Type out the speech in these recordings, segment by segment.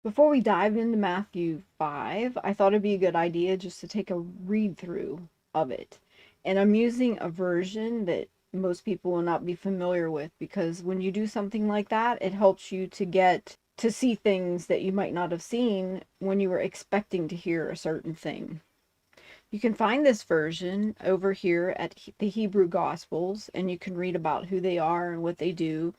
Before we dive into Matthew 5, I thought it'd be a good idea just to take a read through of it. And I'm using a version that most people will not be familiar with, because when you do something like that, it helps you to get to see things that you might not have seen when you were expecting to hear a certain thing. You can find this version over here at the Hebrew Gospels, and you can read about who they are and what they do.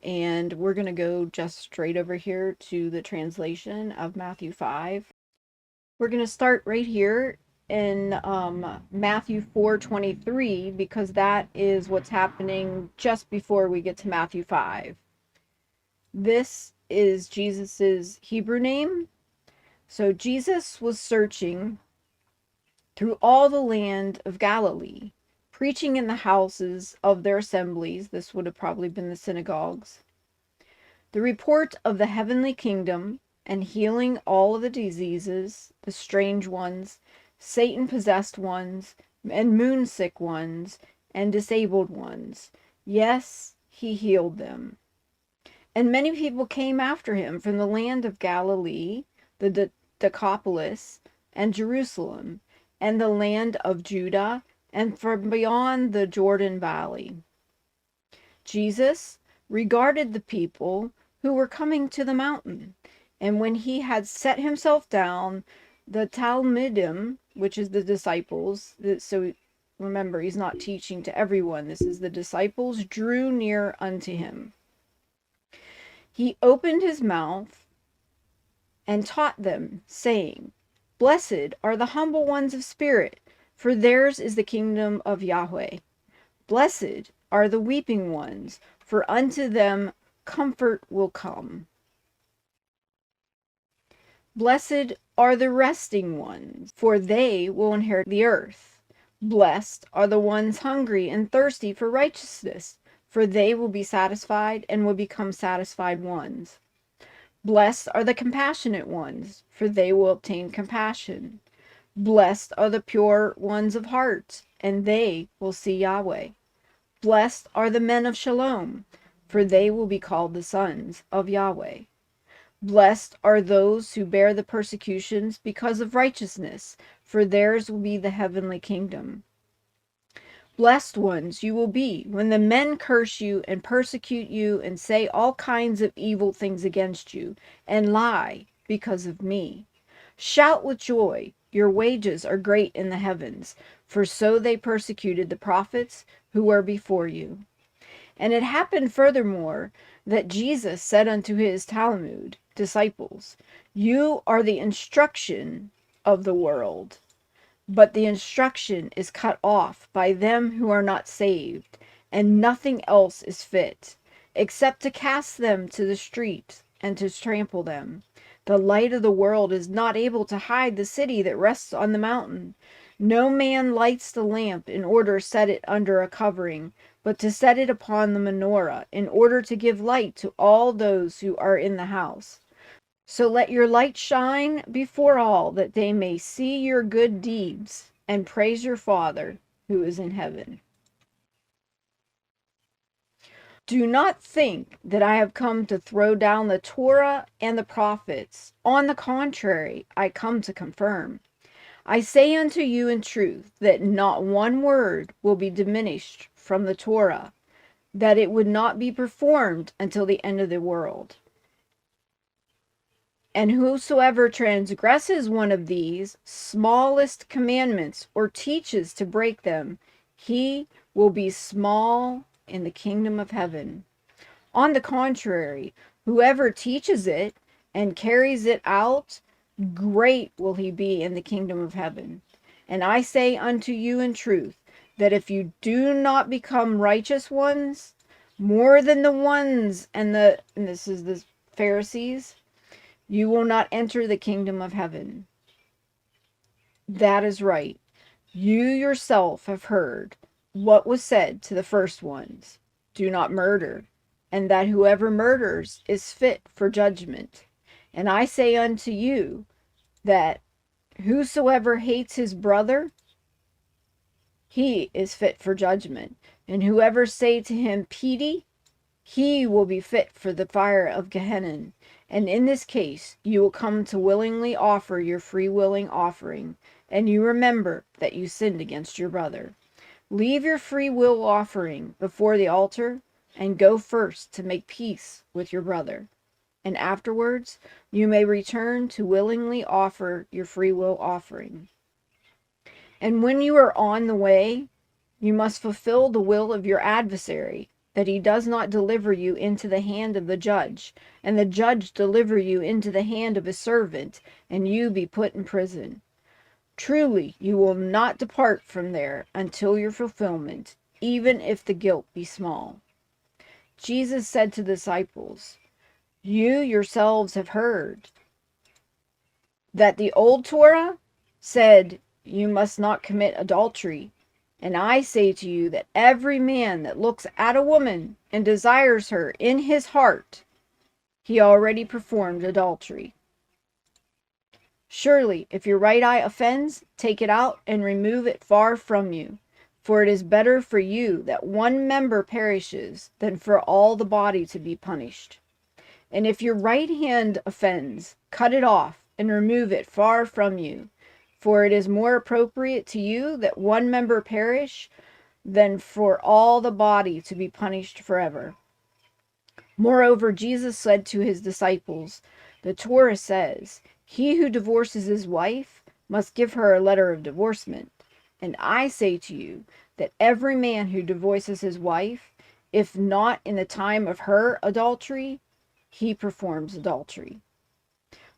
And we're going to go just straight over here to the translation of Matthew 5. We're going to start right here in Matthew 4:23, because that is what's happening just before we get to Matthew 5. This is Jesus's Hebrew name. So Jesus was searching through all the land of Galilee, preaching in the houses of their assemblies. This would have probably been the synagogues. The report of the heavenly kingdom, and healing all of the diseases, the strange ones, Satan-possessed ones, and moon-sick ones, and disabled ones. Yes, he healed them. And many people came after him from the land of Galilee, the Decapolis, and Jerusalem, and the land of Judah, and from beyond the Jordan Valley. Jesus regarded the people who were coming to the mountain, and when he had set himself down, the Talmidim, which is the disciples, so remember, he's not teaching to everyone, this is the disciples, drew near unto him. He opened his mouth and taught them, saying, Blessed are the humble ones of spirit, for theirs is the kingdom of Yahweh. Blessed are the weeping ones, for unto them comfort will come. Blessed are the resting ones, for they will inherit the earth. Blessed are the ones hungry and thirsty for righteousness, for they will be satisfied and will become satisfied ones. Blessed are the compassionate ones, for they will obtain compassion. Blessed are the pure ones of heart, and they will see Yahweh. Blessed are the men of Shalom, for they will be called the sons of Yahweh. Blessed are those who bear the persecutions because of righteousness, for theirs will be the heavenly kingdom. Blessed ones you will be when the men curse you and persecute you and say all kinds of evil things against you and lie because of me. Shout with joy, your wages are great in the heavens, for so they persecuted the prophets who were before you. And it happened furthermore that Jesus said unto his Talmud disciples, You are the instruction of the world. But the instruction is cut off by them who are not saved, and nothing else is fit, except to cast them to the street and to trample them. The light of the world is not able to hide the city that rests on the mountain. No man lights the lamp in order to set it under a covering, but to set it upon the menorah, in order to give light to all those who are in the house. So let your light shine before all, that they may see your good deeds and praise your Father who is in heaven. Do not think that I have come to throw down the Torah and the prophets. On the contrary, I come to confirm. I say unto you in truth that not one word will be diminished from the Torah, that it would not be performed until the end of the world. And whosoever transgresses one of these smallest commandments, or teaches to break them, he will be small in the kingdom of heaven. On the contrary, whoever teaches it and carries it out, great will he be in the kingdom of heaven. And I say unto you in truth, that if you do not become righteous ones, more than the ones and this is the Pharisees, you will not enter the kingdom of heaven. That is right. You yourself have heard what was said to the first ones, do not murder, and that whoever murders is fit for judgment. And I say unto you that whosoever hates his brother, he is fit for judgment. And whoever say to him, Pity, he will be fit for the fire of Gehenna. And in this case, you will come to willingly offer your free willing offering, and you remember that you sinned against your brother. Leave your free will offering before the altar, and go first to make peace with your brother. And afterwards, you may return to willingly offer your free will offering. And when you are on the way, you must fulfill the will of your adversary, that he does not deliver you into the hand of the judge, and the judge deliver you into the hand of his servant, and you be put in prison. Truly, you will not depart from there until your fulfillment, even if the guilt be small. Jesus said to the disciples, you yourselves have heard that the old Torah said, you must not commit adultery. And I say to you that every man that looks at a woman and desires her in his heart, he already performed adultery. Surely, if your right eye offends, take it out and remove it far from you. For it is better for you that one member perishes than for all the body to be punished. And if your right hand offends, cut it off and remove it far from you. For it is more appropriate to you that one member perish than for all the body to be punished forever. Moreover, Jesus said to his disciples, the Torah says, he who divorces his wife must give her a letter of divorcement. And I say to you that every man who divorces his wife, if not in the time of her adultery, he performs adultery.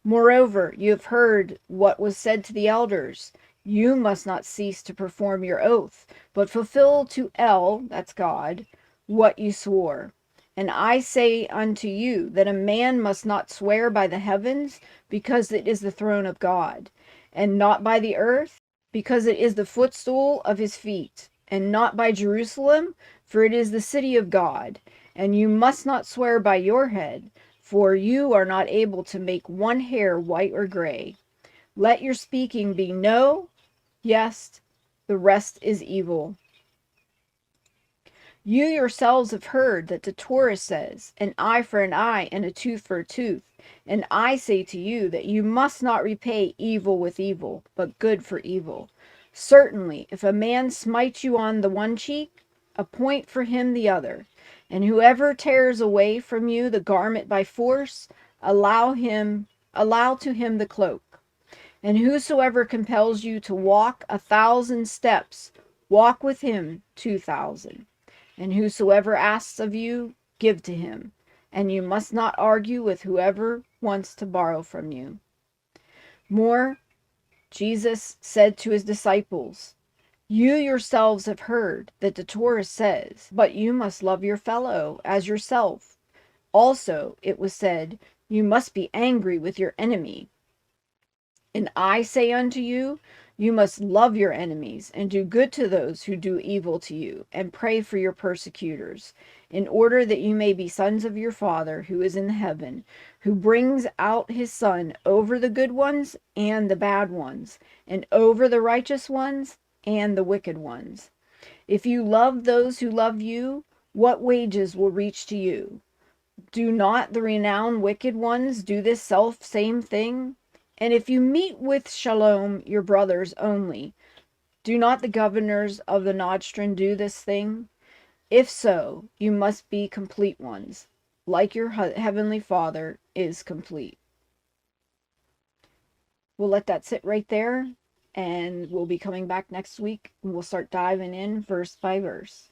Moreover, you have heard what was said to the elders, you must not cease to perform your oath, but fulfill to El, that's God, what you swore. And I say unto you that a man must not swear by the heavens, because it is the throne of God, and not by the earth, because it is the footstool of his feet, and not by Jerusalem, for it is the city of God. And you must not swear by your head, for you are not able to make one hair white or gray. Let your speaking be no, yes, the rest is evil. You yourselves have heard that the Torah says, an eye for an eye and a tooth for a tooth. And I say to you that you must not repay evil with evil, but good for evil. Certainly, if a man smites you on the one cheek, appoint for him the other. And whoever tears away from you the garment by force, allow to him the cloak. And whosoever compels you to walk 1,000 steps, walk with him 2,000. And whosoever asks of you, give to him. And you must not argue with whoever wants to borrow from you. More, Jesus said to his disciples, you yourselves have heard that the Torah says, but you must love your fellow as yourself. Also, it was said, you must be angry with your enemy. And I say unto you, you must love your enemies, and do good to those who do evil to you, and pray for your persecutors, in order that you may be sons of your Father who is in heaven, who brings out his sun over the good ones and the bad ones, and over the righteous ones and the wicked ones. If you love those who love you, what wages will reach to you? Do not the renowned wicked ones do this self same thing? And if you meet with shalom your brothers only, do not the governors of the Nostrand do this thing? If so, you must be complete ones, like your heavenly Father is complete. We'll let that sit right there, and we'll be coming back next week, and we'll start diving in verse by verse.